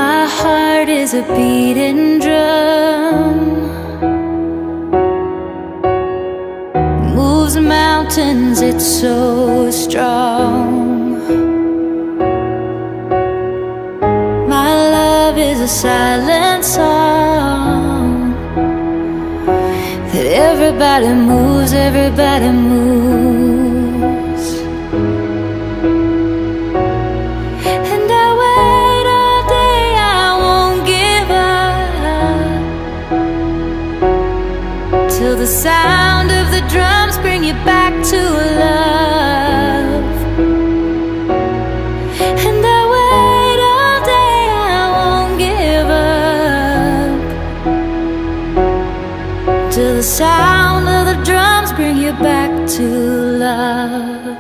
My heart is a beating drum, moves mountains, it's so strong. My love is a silent song that everybody moves, everybody moves. And I wait all day, I won't give up till the sound of the drums bring you back to love. And I wait all day, I won't give up till the sound of the drums bring you back to love.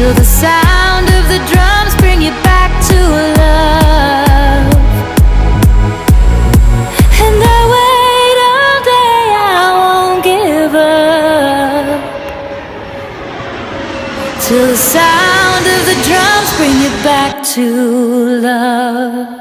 Till the sound of the drums bring you back to love. And I wait all day, I won't give up till the sound of the drums bring you back to love.